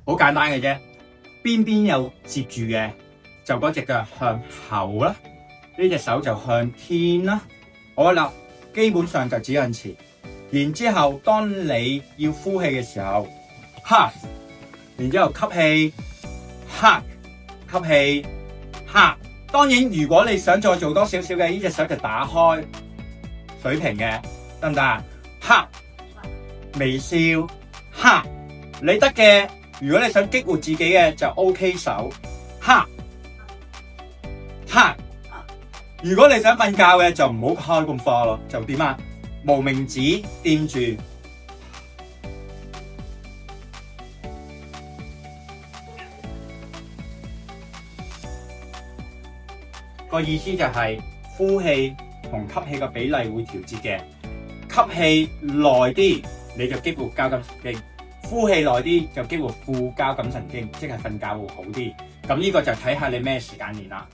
好簡單嘅啫，邊邊有接住嘅，就嗰隻腳向後啦，呢隻手就向天啦。好啦，基本上就指向前。然之後，當你要呼氣嘅時候，哈，然之後吸氣，哈，吸氣，哈。當然，如果你想再做多少少嘅，呢隻手就打開，水平嘅，得唔得啊？哈，微笑，哈，你得嘅。如果你想激活自己嘅，就 OK 手，哈，哈。如果你想瞓覺嘅，就唔好開咁快咯，就點啊？無名指掂住。個意思就係呼氣同吸氣嘅比例會調節嘅，吸氣耐啲你就激活交感神經，呼氣耐啲就激活副交感神經，即係瞓覺會好啲。咁呢個就睇下你咩時間練啦。